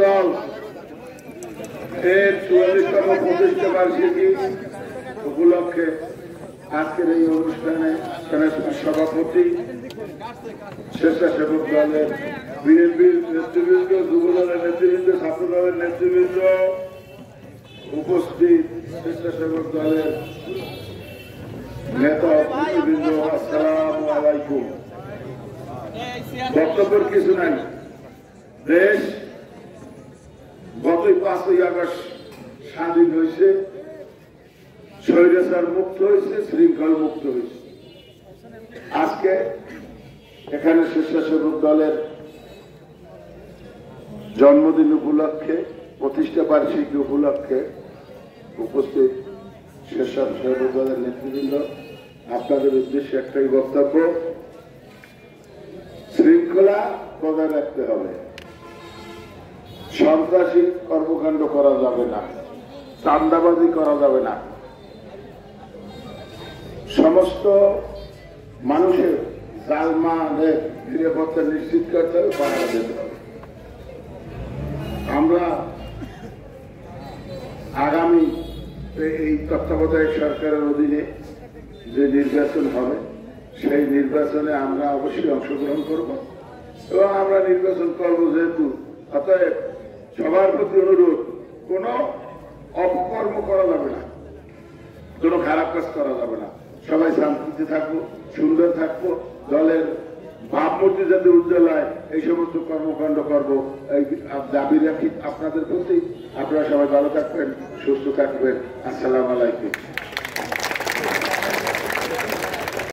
দল এর ৪৪তম প্রতিষ্ঠা বার্ষিকী উপলক্ষে আজকের এই অনুষ্ঠানে সভাপতি, স্বেচ্ছাসেবক দলের বিএনপির নেতৃবৃন্দ, যুব দলের নেতৃবৃন্দ, ছাত্র দলের নেতৃবৃন্দ, উপস্থিত স্বেচ্ছাসেবক দলের নেতা নেতৃবৃন্দ, আসসালামু আলাইকুম। বক্তব্যের কিছু নাই। দেশ গতই ৫ই আগস্ট স্বাধীন হয়েছে, স্বৈরাচার মুক্ত হয়েছে, শৃঙ্খল মুক্ত হয়েছে। আজকে এখানে স্বেচ্ছাসেবক দলের জন্মদিন উপলক্ষে, প্রতিষ্ঠা বার্ষিকী উপলক্ষে উপস্থিত স্বেচ্ছাসেবক দলের নেতৃবৃন্দ, আপনাদের উদ্দেশ্যে একটাই বক্তব্য, শৃঙ্খলা বজায় রাখতে হবে। সন্ত্রাসী কর্মকাণ্ড করা যাবে না, চাঁদাবাজি করা যাবে না। সমস্ত মানুষের জালমালের নিরাপত্তা নিশ্চিত করতে হবে, পাহারা দিতে হবে। আমরা আগামী এই তত্ত্বাবধায়ক সরকারের অধীনে যে নির্বাচন হবে, সেই নির্বাচনে আমরা অবশ্যই অংশগ্রহণ করব এবং আমরা নির্বাচন করব যেহেতু, অতএব সবার প্রতি অনুরোধ, কোনো অপকর্ম করা যাবে না, কোনো খারাপ কাজ করা যাবে না। সবাই শান্তিতে থাকবো, সুন্দর থাকবো, দলের ভাবমূর্তি যাতে উজ্জ্বল হয়, এই সমস্ত কর্মকাণ্ড করবো, এই দাবি রাখি আপনাদের প্রতি। আপনারা সবাই ভালো থাকবেন, সুস্থ থাকবেন। আসসালামু আলাইকুম।